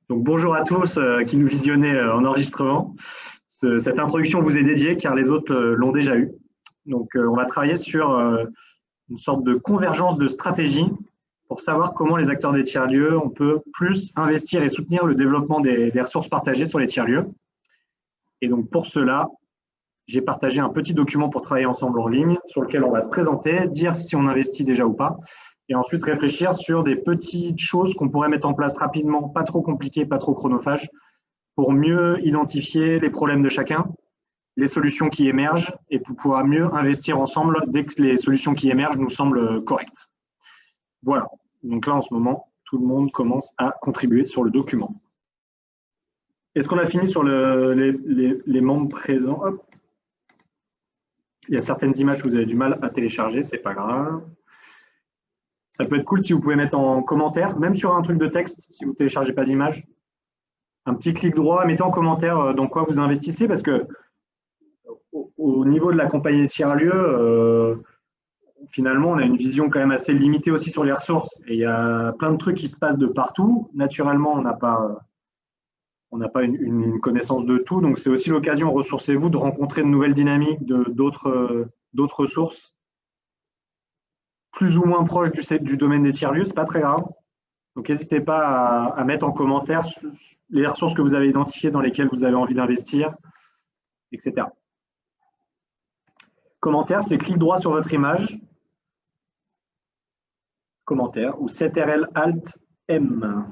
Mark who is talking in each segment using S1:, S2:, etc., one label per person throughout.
S1: Donc, bonjour à tous qui nous visionnez en enregistrement. Cette introduction vous est dédiée car les autres l'ont déjà eue. Donc, on va travailler sur une sorte de convergence de stratégie pour savoir comment les acteurs des tiers-lieux, on peut plus investir et soutenir le développement des ressources partagées sur les tiers-lieux. Et donc, pour cela, j'ai partagé un petit document pour travailler ensemble en ligne sur lequel on va se présenter, dire si on investit déjà ou pas, et ensuite réfléchir sur des petites choses qu'on pourrait mettre en place rapidement, pas trop compliquées, pas trop chronophages, pour mieux identifier les problèmes de chacun, les solutions qui émergent, et pour pouvoir mieux investir ensemble dès que les solutions qui émergent nous semblent correctes. Voilà, donc là en ce moment, tout le monde commence à contribuer sur le document. Est-ce qu'on a fini sur les membres présents? Hop. Il y a certaines images que vous avez du mal à télécharger, c'est pas grave. Ça peut être cool si vous pouvez mettre en commentaire, même sur un truc de texte, si vous ne téléchargez pas d'image. Un petit clic droit, mettez en commentaire dans quoi vous investissez, parce que au niveau de la compagnie des tiers-lieux, finalement, on a une vision quand même assez limitée aussi sur les ressources. Et il y a plein de trucs qui se passent de partout. Naturellement, on n'a pas une connaissance de tout. Donc, c'est aussi l'occasion, ressourcez-vous, de rencontrer de nouvelles dynamiques, d'autres ressources plus ou moins proches du domaine des tiers-lieux. Ce n'est pas très grave. Donc, n'hésitez pas à mettre en commentaire les ressources que vous avez identifiées dans lesquelles vous avez envie d'investir, etc. Commentaire, c'est clic droit sur votre image. Commentaire ou CTRL Alt M.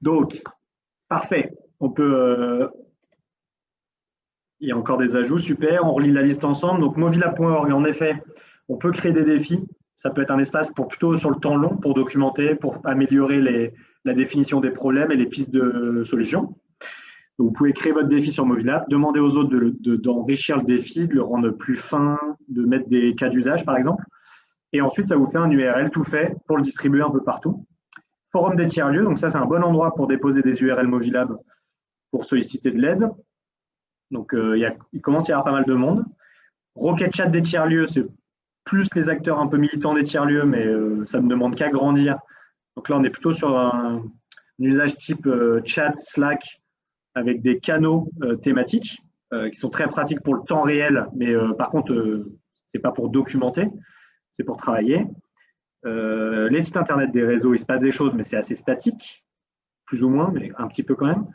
S1: Donc, parfait. On peut. Il y a encore des ajouts, super. On relit la liste ensemble. Donc, movilab.org, en effet, on peut créer des défis. Ça peut être un espace pour plutôt sur le temps long, pour documenter, pour améliorer la définition des problèmes et les pistes de solutions. Donc, vous pouvez créer votre défi sur Movilab, demander aux autres d'enrichir le défi, de le rendre plus fin, de mettre des cas d'usage, par exemple. Et ensuite, ça vous fait un URL tout fait pour le distribuer un peu partout. Forum des tiers-lieux, donc ça, c'est un bon endroit pour déposer des URL Movilab pour solliciter de l'aide. Donc, il commence à y avoir pas mal de monde. Rocket Chat des tiers-lieux, c'est plus les acteurs un peu militants des tiers-lieux, mais ça ne demande qu'à grandir. Donc là, on est plutôt sur un usage type chat, Slack, avec des canaux thématiques qui sont très pratiques pour le temps réel, mais par contre, ce n'est pas pour documenter, c'est pour travailler. Les sites internet des réseaux, il se passe des choses, mais c'est assez statique, plus ou moins, mais un petit peu quand même.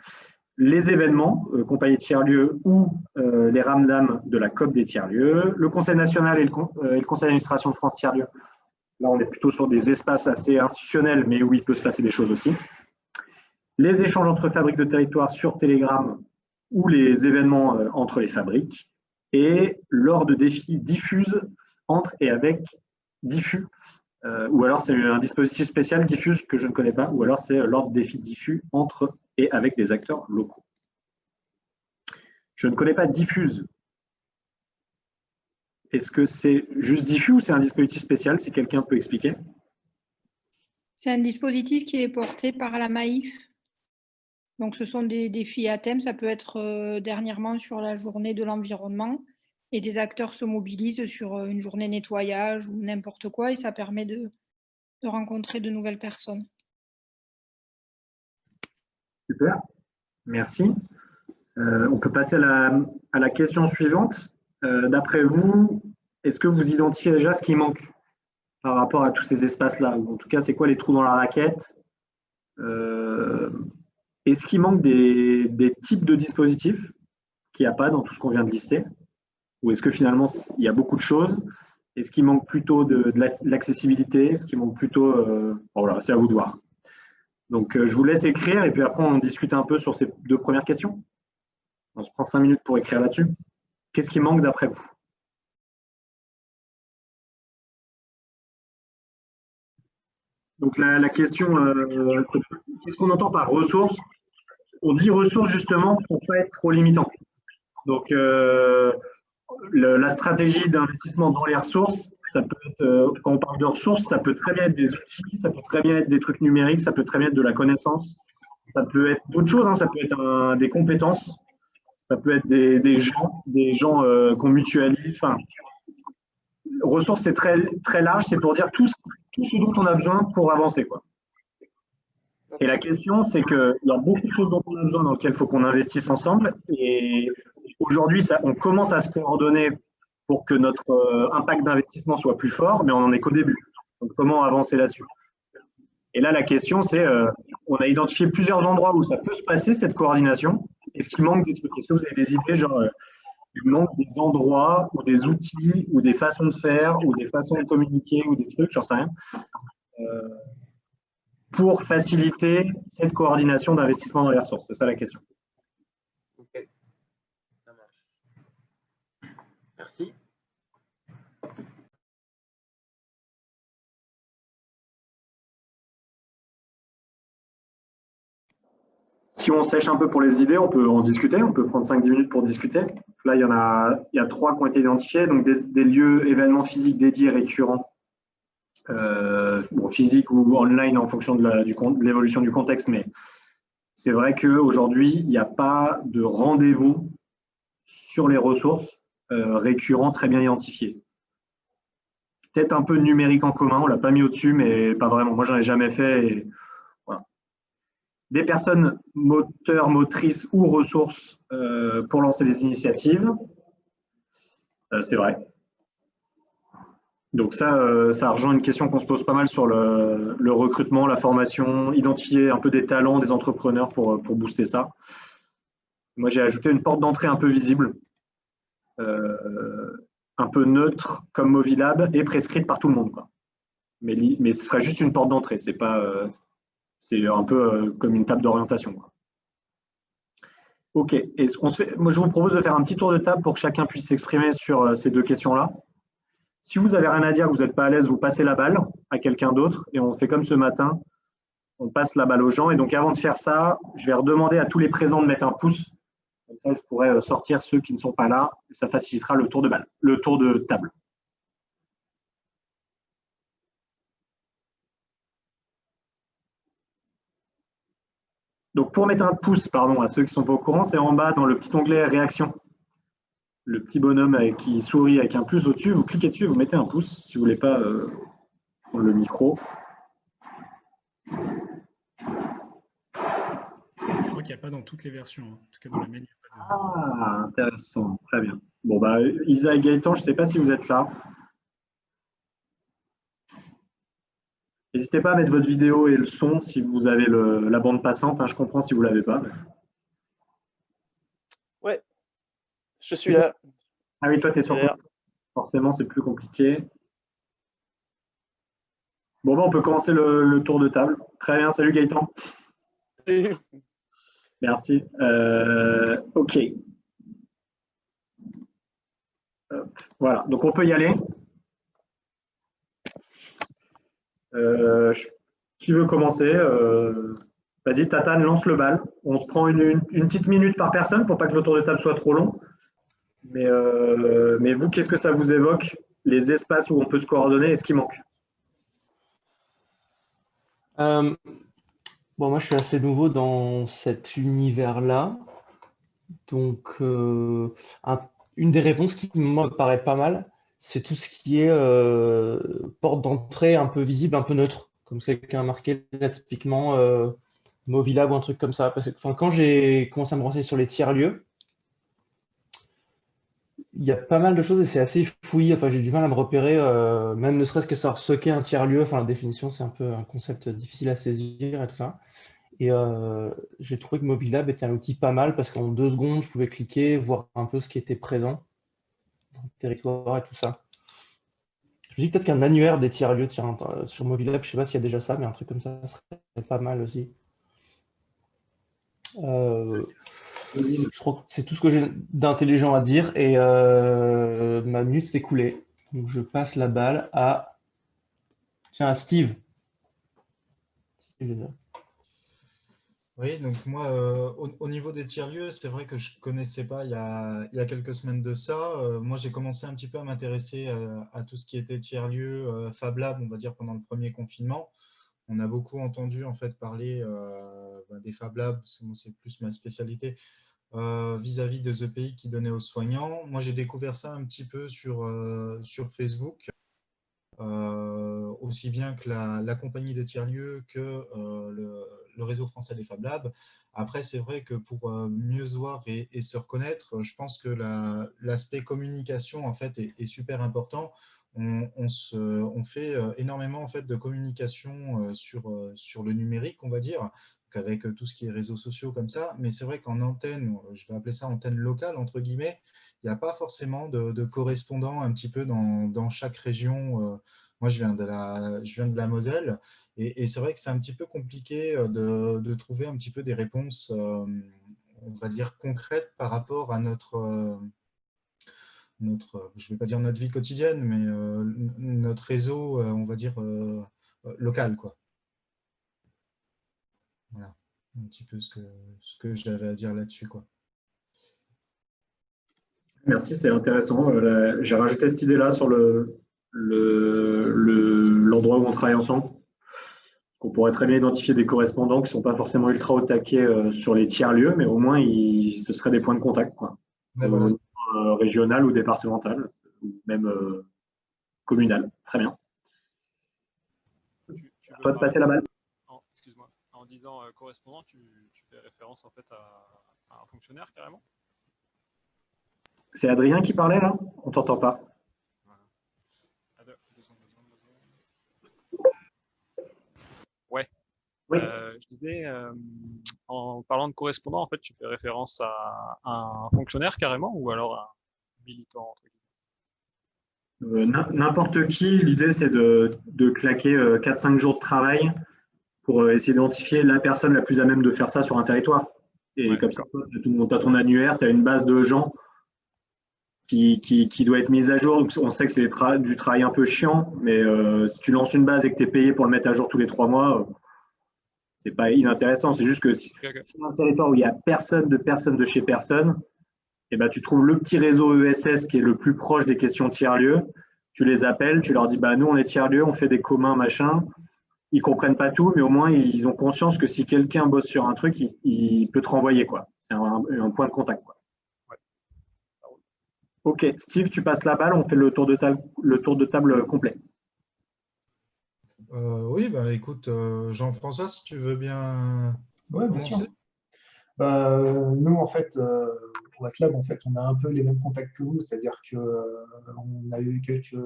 S1: Les événements, compagnie tiers-lieux ou les ramdam de la COP des tiers-lieux, le Conseil national et le Conseil d'administration de France tiers-lieux. Là, on est plutôt sur des espaces assez institutionnels, mais où il peut se passer des choses aussi. Les échanges entre fabriques de territoire sur Telegram ou les événements entre les fabriques. Et lors de défis diffuse entre et avec diffus. Ou alors c'est un dispositif spécial diffuse que je ne connais pas, ou alors c'est lors de défis diffus entre et avec des acteurs locaux. Je ne connais pas diffuse. Est-ce que c'est juste diffus ou c'est un dispositif spécial, si quelqu'un peut expliquer?
S2: C'est un dispositif qui est porté par la Maïf. Donc ce sont des défis à thème, ça peut être dernièrement sur la journée de l'environnement, et des acteurs se mobilisent sur une journée nettoyage ou n'importe quoi, et ça permet de rencontrer de nouvelles personnes.
S1: Super, merci. On peut passer à la question suivante. D'après vous, est-ce que vous identifiez déjà ce qui manque par rapport à tous ces espaces-là? En tout cas, c'est quoi les trous dans la raquette? Est-ce qu'il manque des types de dispositifs qu'il n'y a pas dans tout ce qu'on vient de lister? Ou est-ce que finalement, il y a beaucoup de choses? Est-ce qu'il manque plutôt de l'accessibilité? Est-ce qu'il manque plutôt… voilà, c'est à vous de voir. Donc, je vous laisse écrire et puis après, on discute un peu sur ces deux premières questions. On se prend 5 minutes pour écrire là-dessus. Qu'est-ce qui manque d'après vous? Donc, la question, qu'est-ce qu'on entend par ressources? On dit ressources justement pour ne pas être trop limitant. Donc, la stratégie d'investissement dans les ressources, ça peut être, quand on parle de ressources, ça peut très bien être des outils, ça peut très bien être des trucs numériques, ça peut très bien être de la connaissance, ça peut être d'autres choses, hein, ça peut être des compétences, ça peut être des gens qu'on mutualise. Enfin, ressources, c'est très, très large, c'est pour dire tout tout ce dont on a besoin pour avancer, quoi. Et la question, c'est qu'il y a beaucoup de choses dont on a besoin dans lesquelles il faut qu'on investisse ensemble. Et aujourd'hui, on commence à se coordonner pour que notre impact d'investissement soit plus fort, mais on n'en est qu'au début. Donc, comment avancer là-dessus? Et là, la question, c'est, on a identifié plusieurs endroits où ça peut se passer, cette coordination. Est-ce qu'il manque des trucs? Est-ce que vous avez des idées, genre, il manque des endroits ou des outils ou des façons de faire ou des façons de communiquer ou des trucs, j'en sais rien, pour faciliter cette coordination d'investissement dans les ressources? C'est ça la question.
S3: Ok, ça marche. Merci.
S1: Si on sèche un peu pour les idées, on peut en discuter, on peut prendre 5-10 minutes pour discuter. Là, il y a 3 qui ont été identifiés, donc des lieux, événements physiques dédiés récurrents, physiques ou online en fonction de l'évolution du contexte, mais c'est vrai qu'aujourd'hui, il n'y a pas de rendez-vous sur les ressources récurrents très bien identifiés. Peut-être un peu de numérique en commun, on ne l'a pas mis au-dessus, mais pas vraiment. Moi, j'en ai jamais fait. Et voilà. Des personnes moteurs, motrices ou ressources pour lancer des initiatives, c'est vrai. Donc ça rejoint une question qu'on se pose pas mal sur le recrutement, la formation, identifier un peu des talents des entrepreneurs pour booster ça. Moi, j'ai ajouté une porte d'entrée un peu visible, un peu neutre comme Movilab et prescrite par tout le monde, quoi. Mais ce serait juste une porte d'entrée, c'est pas, c'est un peu comme une table d'orientation, quoi. Ok, moi je vous propose de faire un petit tour de table pour que chacun puisse s'exprimer sur ces 2 questions-là. Si vous avez rien à dire, que vous n'êtes pas à l'aise, vous passez la balle à quelqu'un d'autre et on fait comme ce matin, on passe la balle aux gens. Et donc avant de faire ça, je vais redemander à tous les présents de mettre un pouce. Comme ça, je pourrais sortir ceux qui ne sont pas là et ça facilitera le tour de balle, le tour de table. Donc pour mettre un pouce, pardon, à ceux qui ne sont pas au courant, c'est en bas dans le petit onglet réaction. Le petit bonhomme qui sourit avec un plus au-dessus, vous cliquez dessus et vous mettez un pouce si vous ne voulez pas prendre le micro.
S4: Je crois qu'il n'y a pas dans toutes les versions. En tout cas, dans la mienne, il n'y a pas de.
S1: Ah, intéressant. Très bien. Bon, bah, Isa et Gaëtan, je ne sais pas si vous êtes là. N'hésitez pas à mettre votre vidéo et le son si vous avez la bande passante, hein, je comprends si vous ne l'avez pas.
S5: Ouais, je suis là.
S1: Ah oui, toi, tu es sur
S5: Super.
S1: forcément, c'est plus compliqué. Bon, bah, on peut commencer le tour de table. Très bien, salut Gaëtan.
S5: Salut.
S1: Merci. Ok. Voilà, donc on peut y aller. Qui veut commencer? Vas-y, Tatane, lance le bal. On se prend une petite minute par personne pour pas que le tour de table soit trop long. Mais vous, qu'est-ce que ça vous évoque? Les espaces où on peut se coordonner et ce qui manque?
S5: Bon, moi, je suis assez nouveau dans cet univers-là. Donc, une des réponses qui me paraît pas mal, c'est tout ce qui est porte d'entrée un peu visible, un peu neutre. Comme quelqu'un a marqué là, typiquement Movilab ou un truc comme ça. Parce que quand j'ai commencé à me renseigner sur les tiers-lieux, il y a pas mal de choses et c'est assez fouillis. Enfin, j'ai du mal à me repérer, même ne serait-ce que savoir ce qu'est un tiers-lieu. Enfin, la définition, c'est un peu un concept difficile à saisir et tout ça. Et j'ai trouvé que Mobilab était un outil pas mal parce qu'en 2 secondes, je pouvais cliquer, voir un peu ce qui était présent dans le territoire et tout ça. Je me dis peut-être qu'un annuaire des tiers-lieux sur Mobilab, je sais pas s'il y a déjà ça, mais un truc comme ça serait pas mal aussi. Je crois que c'est tout ce que j'ai d'intelligent à dire et ma minute s'est écoulée. Donc je passe la balle à Steve.
S6: Oui, donc moi, au niveau des tiers-lieux, c'est vrai que je ne connaissais pas il y a quelques semaines de ça. Moi, j'ai commencé un petit peu à m'intéresser à tout ce qui était tiers-lieux, Fab Lab, on va dire, pendant le premier confinement. On a beaucoup entendu en fait parler des Fab Labs, parce que moi, c'est plus ma spécialité, vis-à-vis des EPI qui donnaient aux soignants. Moi, j'ai découvert ça un petit peu sur Facebook. aussi bien que la compagnie des tiers-lieux que le réseau français des Fab Labs. Après, c'est vrai que pour mieux se voir et se reconnaître, je pense que l'aspect communication en fait, est super important. On fait énormément en fait, de communication sur le numérique, on va dire, avec tout ce qui est réseaux sociaux comme ça. Mais c'est vrai qu'en antenne, je vais appeler ça antenne locale, entre guillemets, il n'y a pas forcément de correspondants un petit peu dans chaque région. Moi, je viens de la Moselle et c'est vrai que c'est un petit peu compliqué de trouver un petit peu des réponses, on va dire, concrètes par rapport à je ne vais pas dire notre vie quotidienne, mais notre réseau, on va dire, local, quoi. Voilà, un petit peu ce que j'avais à dire là-dessus, quoi.
S1: Merci, c'est intéressant. J'ai rajouté cette idée-là sur l'endroit où on travaille ensemble. On pourrait très bien identifier des correspondants qui ne sont pas forcément ultra au taquet sur les tiers-lieux, mais au moins, ce seraient des points de contact, quoi.
S6: Mais
S1: Au
S6: voilà.
S1: niveau régional ou départemental, ou même communal. Très bien.
S7: Tu
S1: À
S7: veux
S1: toi de
S7: parler
S1: passer la balle.
S7: excuse-moi, en disant correspondant, tu fais référence en fait à un fonctionnaire carrément?
S1: C'est Adrien qui parlait là? On t'entend pas.
S7: Voilà. Ah, deux secondes. Ouais.
S1: Oui.
S7: Je disais, en parlant de correspondant, en fait, tu fais référence à un fonctionnaire carrément ou alors à un militant entre guillemets?
S1: N'importe qui, l'idée c'est de claquer 4-5 jours de travail pour essayer d'identifier la personne la plus à même de faire ça sur un territoire. Et
S7: Ouais,
S1: comme ça,
S7: d'accord.
S1: tu as ton annuaire, tu as une base de gens qui doit être mise à jour. Donc, on sait que c'est du travail un peu chiant, mais si tu lances une base et que tu es payé pour le mettre à jour tous les 3 mois, c'est pas inintéressant. C'est juste que si
S7: Ok, ok.
S1: c'est un territoire où il n'y a personne de chez personne, et ben, tu trouves le petit réseau ESS qui est le plus proche des questions tiers-lieux. Tu les appelles, tu leur dis bah, nous, on est tiers-lieux, on fait des communs, machin. Ils comprennent pas tout, mais au moins, ils ont conscience que si quelqu'un bosse sur un truc, il peut te renvoyer, quoi. C'est un point de contact, quoi.
S7: Ouais, ça roule.
S1: Ok, Steve, tu passes la balle, on fait le tour de table complet.
S6: Oui, bah, écoute, Jean-François, si tu veux bien
S8: Oui, bien sûr.
S6: commencer.
S8: Nous, en fait, au Watlab, en fait, on a un peu les mêmes contacts que vous, c'est-à-dire que on a eu quelques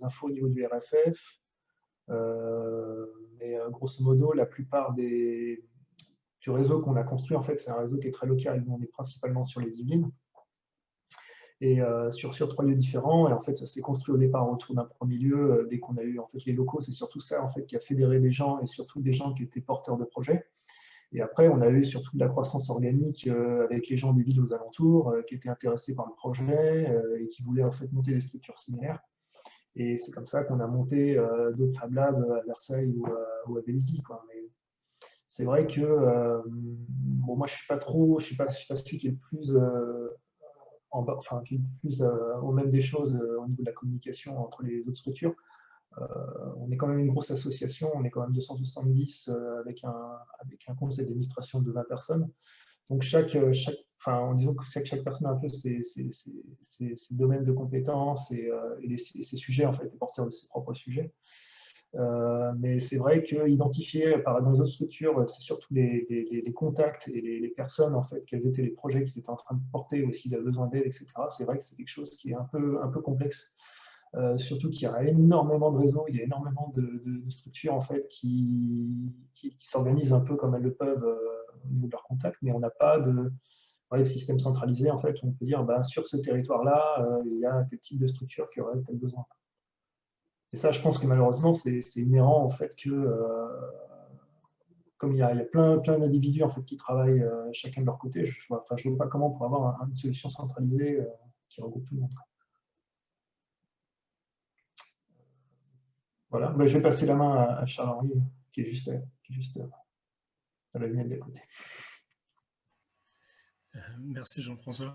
S8: infos au niveau du RFF, mais grosso modo, la plupart du réseau qu'on a construit, en fait, c'est un réseau qui est très local. Nous, on est principalement sur les Yvelines et sur 3 lieux différents. Et en fait, ça s'est construit au départ autour d'un premier lieu. Dès qu'on a eu en fait les locaux, c'est surtout ça en fait qui a fédéré des gens et surtout des gens qui étaient porteurs de projets. Et après, on a eu surtout de la croissance organique avec les gens des villes aux alentours qui étaient intéressés par le projet et qui voulaient en fait monter des structures similaires. Et c'est comme ça qu'on a monté d'autres Fab Labs à Versailles ou à Vélizy, quoi. Mais c'est vrai que bon, moi, je suis pas celui qui est le plus enfin, qui est le plus au même des choses au niveau de la communication entre les autres structures. On est quand même une grosse association, on est quand même 270 avec un conseil d'administration de 20 personnes. Donc enfin, disons que chaque personne a un peu ses domaines de compétences et ses sujets, en fait, est porteur de ses propres sujets. Mais c'est vrai qu'identifier dans les autres structures, c'est surtout les contacts et les personnes, en fait, quels étaient les projets qu'ils étaient en train de porter, ou est-ce qu'ils avaient besoin d'aide, etc. C'est vrai que c'est quelque chose qui est un peu complexe. Surtout qu'il y a énormément de réseaux, il y a énormément de structures en fait, qui s'organisent un peu comme elles le peuvent au niveau de leurs contacts, mais on n'a pas de système centralisé en fait, où on peut dire bah, sur ce territoire-là, il y a tel type de structure qui aurait tel besoin. Et ça, je pense que malheureusement, c'est inhérent en fait que comme il y a plein d'individus en fait, qui travaillent chacun de leur côté, je ne vois pas comment on pourrait avoir une solution centralisée qui regroupe tout le monde. Voilà, bah, je vais passer la main à Charles-Henri, qui est juste à la lunette d'à côté.
S4: Merci Jean-François.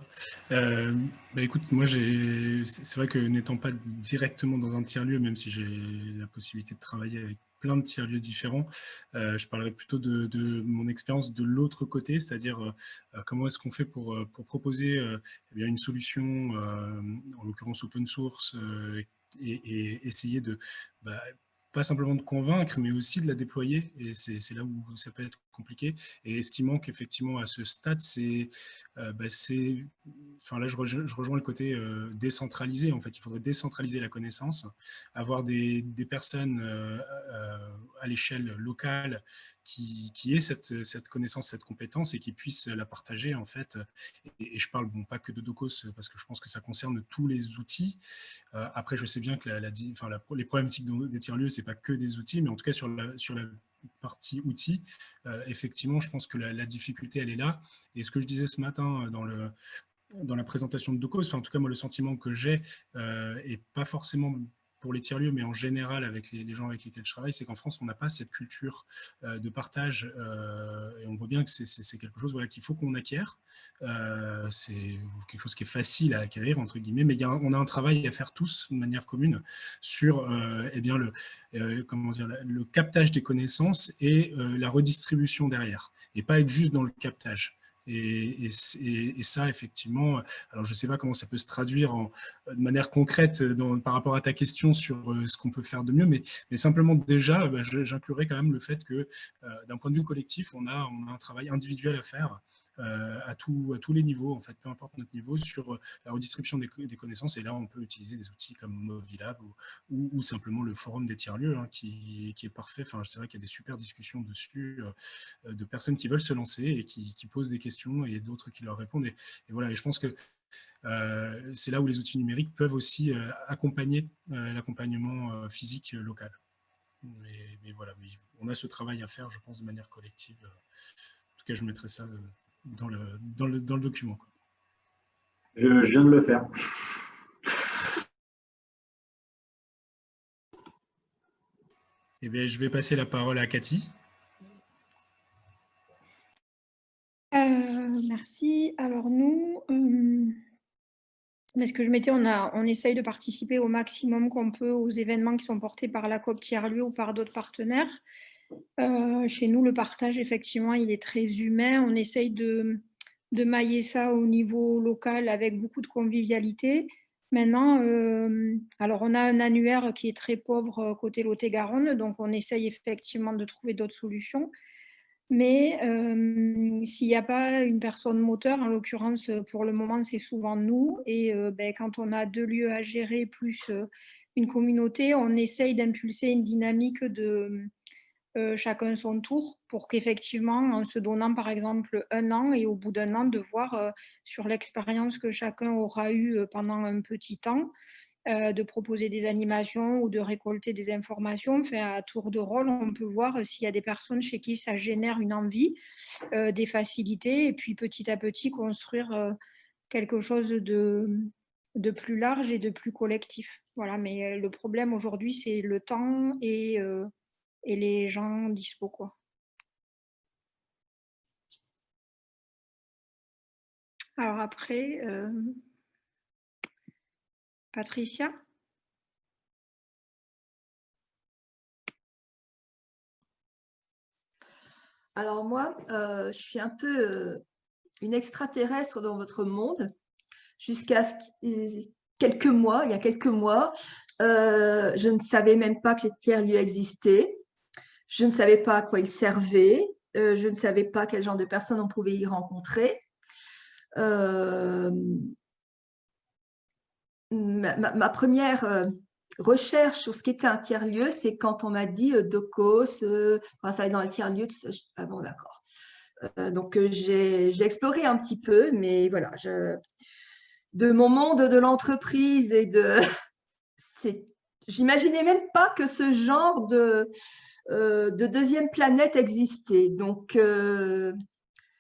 S4: Écoute, moi c'est vrai que n'étant pas directement dans un tiers-lieu, même si j'ai la possibilité de travailler avec plein de tiers-lieux différents, je parlerai plutôt de mon expérience de l'autre côté, c'est-à-dire comment est-ce qu'on fait pour proposer eh bien, une solution, en l'occurrence open source, et essayer de pas simplement de convaincre, mais aussi de la déployer. Et c'est là où ça peut être compliqué. Et ce qui manque effectivement à ce stade, c'est, enfin là je rejoins le côté décentralisé. En fait, il faudrait décentraliser la connaissance, avoir des personnes à l'échelle locale qui aient cette connaissance, cette compétence et qui puissent la partager en fait. Et je parle pas que de Docos parce que je pense que ça concerne tous les outils. Après, je sais bien que les problématiques des tiers-lieux, c'est pas que des outils, mais en tout cas sur la partie outils, effectivement, je pense que la difficulté, elle est là. Et ce que je disais ce matin dans la présentation de Docos, en tout cas, moi, le sentiment que j'ai, et pas forcément pour les tiers-lieux, mais en général avec les gens avec lesquels je travaille, c'est qu'en France, on n'a pas cette culture de partage et on voit bien que c'est quelque chose qu'il faut qu'on acquiert. C'est quelque chose qui est facile à acquérir, entre guillemets, mais on a un travail à faire tous de manière commune sur le captage des connaissances et la redistribution derrière, et pas être juste dans le captage. Et ça, effectivement, alors je ne sais pas comment ça peut se traduire de manière concrète par rapport à ta question sur ce qu'on peut faire de mieux, mais simplement déjà, j'inclurais quand même le fait que d'un point de vue collectif, on a un travail individuel à faire à tous les niveaux, en fait, peu importe notre niveau, sur la redistribution des connaissances. Et là, on peut utiliser des outils comme Movilab ou simplement le forum des tiers-lieux, qui est parfait. Enfin, c'est vrai qu'il y a des super discussions dessus de personnes qui veulent se lancer et qui posent des questions et d'autres qui leur répondent. Et voilà, et je pense que c'est là où les outils numériques peuvent aussi accompagner l'accompagnement physique local. Mais voilà, oui, on a ce travail à faire, je pense, de manière collective. En tout cas, je mettrai ça dans le document.
S1: Je viens de le faire.
S4: Eh bien, je vais passer la parole à Cathy.
S2: Merci. Alors nous, ce que je mettais, on essaye de participer au maximum qu'on peut aux événements qui sont portés par la COP tiers-lieu ou par d'autres partenaires. Chez nous, le partage, effectivement, il est très humain. On essaye de mailler ça au niveau local avec beaucoup de convivialité. Maintenant, alors on a un annuaire qui est très pauvre côté Lot-et-Garonne, donc on essaye effectivement de trouver d'autres solutions. Mais s'il n'y a pas une personne moteur, en l'occurrence, pour le moment, c'est souvent nous. Et quand on a 2 lieux à gérer, plus une communauté, on essaye d'impulser une dynamique de chacun son tour pour qu'effectivement, en se donnant par exemple 1 an et au bout d'1 an, de voir sur l'expérience que chacun aura eue pendant un petit temps, de proposer des animations ou de récolter des informations. Enfin, à tour de rôle, on peut voir s'il y a des personnes chez qui ça génère une envie, des facilités, et puis petit à petit construire quelque chose de plus large et de plus collectif. Voilà, mais le problème aujourd'hui, c'est le temps et les gens dispo, quoi. Alors après, Patricia?
S9: Alors moi, je suis un peu une extraterrestre dans votre monde jusqu'à il y a quelques mois. Je ne savais même pas que les tiers-lieux existaient. Je ne savais pas à quoi ils servaient. Je ne savais pas quel genre de personnes on pouvait y rencontrer. Ma première recherche sur ce qu'était un tiers-lieu, c'est quand on m'a dit Docos, ça va dans le tiers-lieu, tout ça. Ah bon, d'accord. Donc j'ai exploré un petit peu, mais voilà, de mon monde de l'entreprise et j'imaginais même pas que ce genre de deuxième planète existait. Donc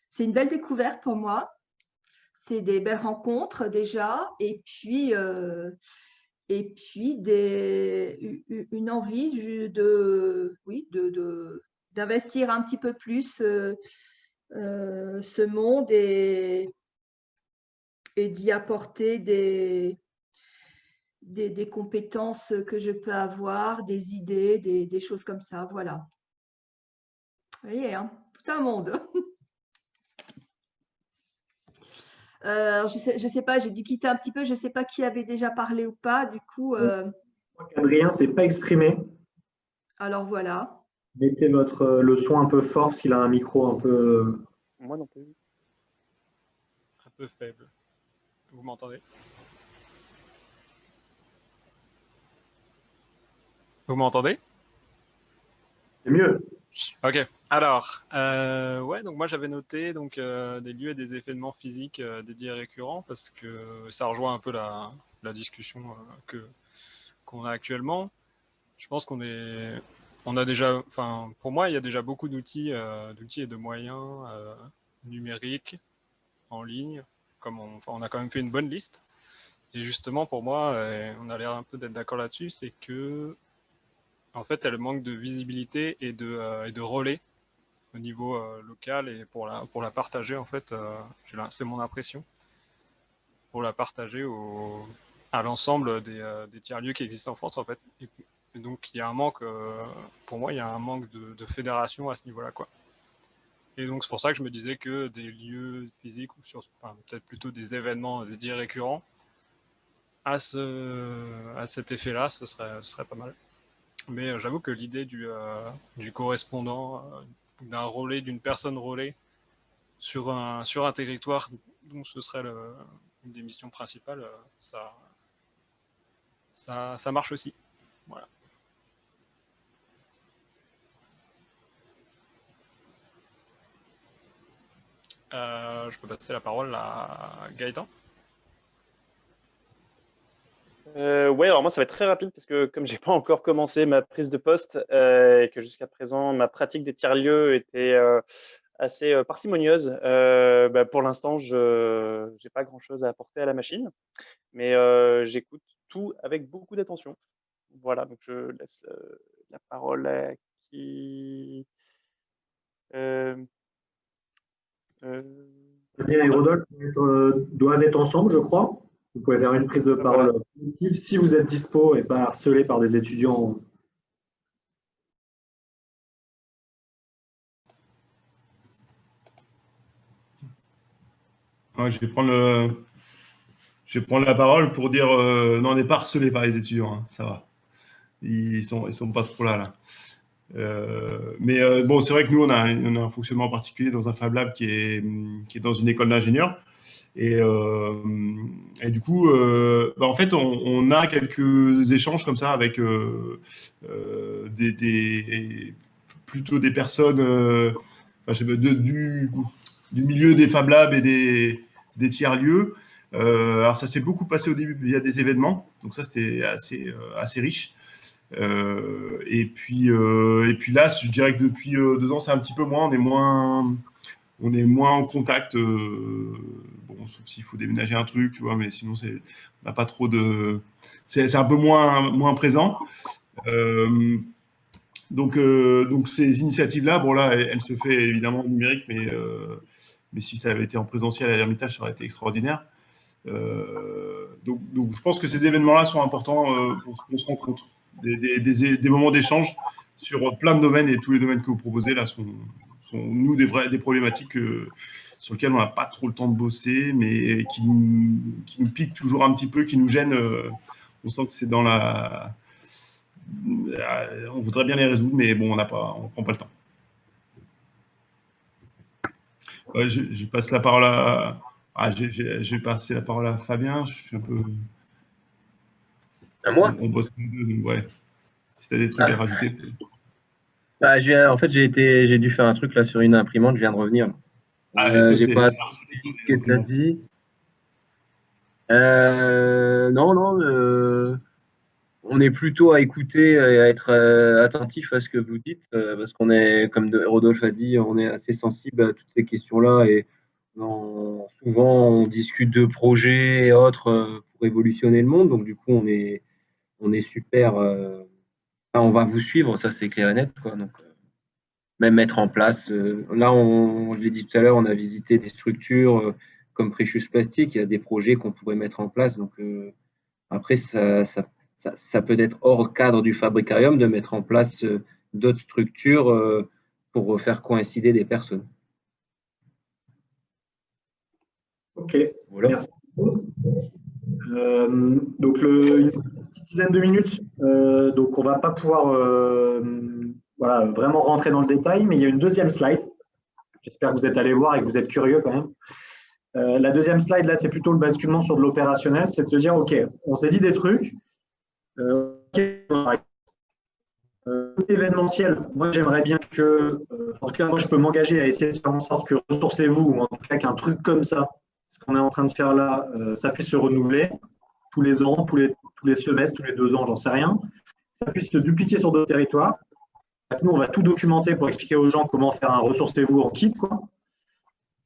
S9: c'est une belle découverte pour moi. C'est des belles rencontres déjà, et puis une envie d'investir un petit peu plus ce monde et d'y apporter des compétences que je peux avoir, des idées, des choses comme ça. Voilà. Vous voyez, hein, tout un monde. Je sais pas, j'ai dû quitter un petit peu, je ne sais pas qui avait déjà parlé ou pas, du coup…
S1: Adrien ne s'est pas exprimé.
S9: Alors voilà.
S1: Mettez le son un peu fort s'il a un micro un peu.
S3: Moi non plus.
S7: Un peu faible. Vous m'entendez? Vous m'entendez?
S1: C'est mieux.
S7: Ok. Alors, ouais, donc moi j'avais noté donc des lieux et des événements physiques dédiés et récurrents parce que ça rejoint un peu la discussion qu'on a actuellement. Je pense on a déjà, enfin, pour moi, il y a déjà beaucoup d'outils et de moyens numériques en ligne. On a quand même fait une bonne liste. Et justement, pour moi, on a l'air un peu d'être d'accord là-dessus, c'est que, en fait, elle manque de visibilité et de relais au niveau local et pour la partager, en fait, c'est mon impression, pour la partager à l'ensemble des tiers-lieux qui existent en France, en fait. Et donc, il y a un manque, pour moi, il y a un manque de fédération à ce niveau-là, quoi. Et donc, c'est pour ça que je me disais que des lieux physiques, ou enfin, peut-être plutôt des événements dédiés récurrents, à cet effet-là, ce serait pas mal. Mais j'avoue que l'idée du correspondant, d'un relais, d'une personne relais sur un territoire dont ce serait une des missions principales, ça marche aussi. Voilà. Je peux passer la parole à Gaëtan.
S10: Ouais, alors moi ça va être très rapide parce que comme j'ai pas encore commencé ma prise de poste et que jusqu'à présent ma pratique des tiers-lieux était assez parcimonieuse, pour l'instant je n'ai pas grand-chose à apporter à la machine, mais j'écoute tout avec beaucoup d'attention. Voilà, donc je laisse la parole à qui. Euh, euh,
S1: Fabien et Rodolphe doivent être ensemble, je crois. Vous pouvez faire une prise de parole
S10: Voilà.
S1: positive si vous êtes dispo et pas harcelé par des étudiants.
S11: Ouais, je vais prendre la parole pour dire non, on n'est pas harcelé par les étudiants, hein, ça va. Ils sont pas trop là. Mais bon, c'est vrai que nous, on a un fonctionnement particulier dans un Fab Lab qui est dans une école d'ingénieurs. Et du coup, en fait, on a quelques échanges comme ça avec plutôt des personnes du milieu des Fab Labs et des tiers-lieux. Alors, ça s'est beaucoup passé au début via des événements. Donc, ça, c'était assez riche. Et puis là, je dirais que depuis 2 ans, c'est un petit peu moins. On est moins en contact. Bon, sauf s'il faut déménager un truc, tu vois, mais sinon, on n'a pas trop de. C'est un peu moins présent. Donc ces initiatives-là, bon là, elles se fait évidemment en numérique, mais si ça avait été en présentiel à l'Ermitage, ça aurait été extraordinaire. Donc je pense que ces événements-là sont importants pour qu'on se rencontre. Des moments d'échange sur plein de domaines, et tous les domaines que vous proposez là sont nous des problématiques sur lesquelles on n'a pas trop le temps de bosser, mais qui nous piquent toujours un petit peu, qui nous gênent. On sent que c'est dans la... on voudrait bien les résoudre, mais bon, on ne prend pas le temps. Ouais, je passe la parole à... je vais passer la parole à Fabien. Je suis un peu...
S3: À moi?
S11: On bosse tous les deux, donc ouais. Si tu as des trucs à rajouter.
S3: Bah, en fait, j'ai dû faire un truc là sur une imprimante, je viens de revenir. J'ai pas
S11: harcelé
S3: tout ce que tu as dit. Non, on est plutôt à écouter et à être attentif à ce que vous dites, parce qu'on est, comme Rodolphe a dit, on est assez sensible à toutes ces questions-là et souvent on discute de projets et autres pour révolutionner le monde. Donc du coup, on est super. On va vous suivre, ça c'est clair et net, quoi. Donc, même mettre en place. Là, je l'ai dit tout à l'heure, on a visité des structures comme Precious Plastic. Il y a des projets qu'on pourrait mettre en place. Donc, après, ça peut être hors cadre du fabricarium de mettre en place d'autres structures pour faire coïncider des personnes.
S1: Ok,
S3: voilà.
S1: Merci. Donc, une petite dizaine de minutes, donc on ne va pas pouvoir voilà, vraiment rentrer dans le détail, mais il y a une deuxième slide. J'espère que vous êtes allés voir et que vous êtes curieux quand même. La deuxième slide, là, c'est plutôt le basculement sur de l'opérationnel, c'est de se dire, OK, on s'est dit des trucs, événementiel, moi j'aimerais bien que, en tout cas moi je peux m'engager à essayer de faire en sorte que Ressourcez-vous, ou en tout cas qu'un truc comme ça, ce qu'on est en train de faire là, ça puisse se renouveler tous les ans, tous les semestres, tous les 2 ans, j'en sais rien, ça puisse se dupliquer sur d'autres territoires. Nous on va tout documenter pour expliquer aux gens comment faire un Ressourcez-vous en kit, quoi.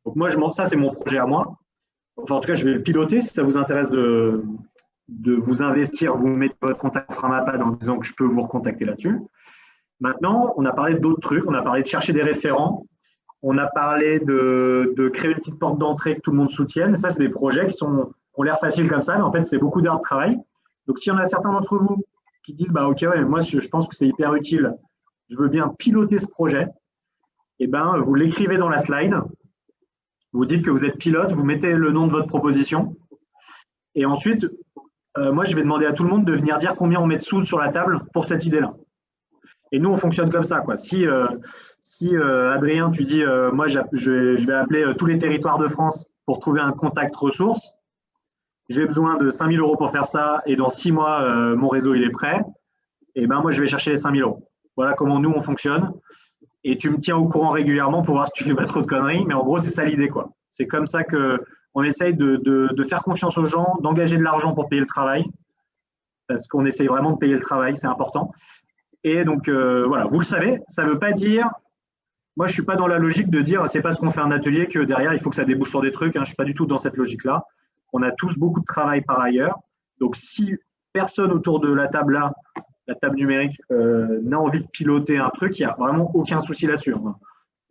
S1: Donc moi ça c'est mon projet à moi. Enfin en tout cas je vais le piloter si ça vous intéresse de vous investir, vous mettez votre contact Framapad en disant que je peux vous recontacter là-dessus. Maintenant, on a parlé d'autres trucs, on a parlé de chercher des référents, on a parlé de créer une petite porte d'entrée que tout le monde soutienne. Ça, c'est des projets qui ont l'air faciles comme ça, mais en fait, c'est beaucoup d'heures de travail. Donc, s'il y en a certains d'entre vous qui disent, bah, OK, ouais, moi, je pense que c'est hyper utile, je veux bien piloter ce projet, eh ben, vous l'écrivez dans la slide, vous dites que vous êtes pilote, vous mettez le nom de votre proposition, et ensuite, moi, je vais demander à tout le monde de venir dire combien on met de sous sur la table pour cette idée-là. Et nous, on fonctionne comme ça, quoi. Si Adrien, tu dis, moi, je vais appeler tous les territoires de France pour trouver un contact ressources, j'ai besoin de 5 000 € pour faire ça, et dans 6 mois, mon réseau, il est prêt, et ben moi, je vais chercher les 5 000 €. Voilà comment nous, on fonctionne. Et tu me tiens au courant régulièrement pour voir si tu fais pas trop de conneries, mais en gros, c'est ça l'idée, quoi. C'est comme ça qu'on essaye de faire confiance aux gens, d'engager de l'argent pour payer le travail, parce qu'on essaye vraiment de payer le travail, c'est important. Et donc, voilà, vous le savez, ça ne veut pas dire, moi je ne suis pas dans la logique de dire, c'est parce qu'on fait un atelier que derrière, il faut que ça débouche sur des trucs, hein, je ne suis pas du tout dans cette logique-là. On a tous beaucoup de travail par ailleurs. Donc, si personne autour de la table là, la table numérique, n'a envie de piloter un truc, il n'y a vraiment aucun souci là-dessus.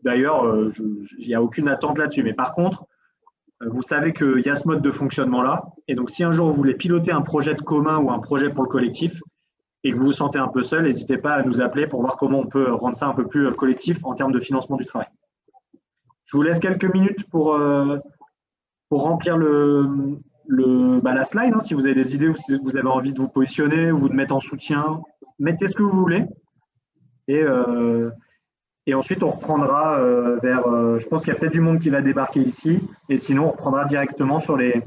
S1: D'ailleurs, il n'y a aucune attente là-dessus. Mais par contre, vous savez qu'il y a ce mode de fonctionnement-là. Et donc, si un jour vous voulez piloter un projet de commun ou un projet pour le collectif, et que vous vous sentez un peu seul, n'hésitez pas à nous appeler pour voir comment on peut rendre ça un peu plus collectif en termes de financement du travail. Je vous laisse quelques minutes pour remplir la slide. Hein, si vous avez des idées ou si vous avez envie de vous positionner ou de mettre en soutien, mettez ce que vous voulez. Et ensuite, on reprendra je pense qu'il y a peut-être du monde qui va débarquer ici. Et sinon, on reprendra directement sur les…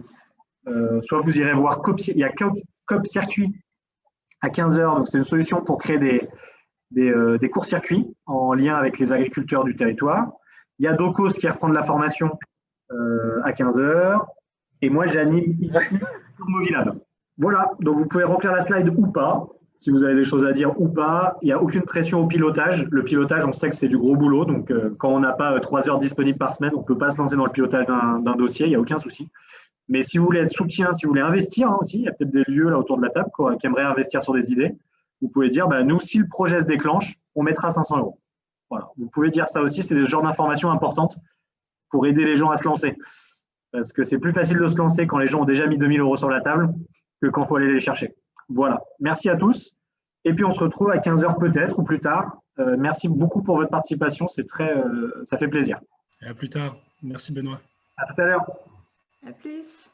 S1: soit vous irez voir il y a Cop Circuit à 15 h, donc c'est une solution pour créer des courts-circuits en lien avec les agriculteurs du territoire. Il y a Docos qui reprend de la formation à 15 h, et moi j'anime ici sur Movilab. Voilà, donc vous pouvez remplir la slide ou pas, si vous avez des choses à dire ou pas. Il n'y a aucune pression au pilotage. Le pilotage, on sait que c'est du gros boulot, donc quand on n'a pas 3 heures disponibles par semaine, on ne peut pas se lancer dans le pilotage d'un dossier, il n'y a aucun souci. Mais si vous voulez être soutien, si vous voulez investir aussi, il y a peut-être des lieux là autour de la table qui aimeraient investir sur des idées. Vous pouvez dire, bah, nous, si le projet se déclenche, on mettra 500 €. Voilà. Vous pouvez dire ça aussi, c'est des genres d'informations importantes pour aider les gens à se lancer. Parce que c'est plus facile de se lancer quand les gens ont déjà mis 2 000 € sur la table que quand il faut aller les chercher. Voilà. Merci à tous. Et puis, on se retrouve à 15 h peut-être ou plus tard. Merci beaucoup pour votre participation. C'est ça fait plaisir.
S4: Et à plus tard. Merci Benoît.
S1: À tout à l'heure.
S9: À plus.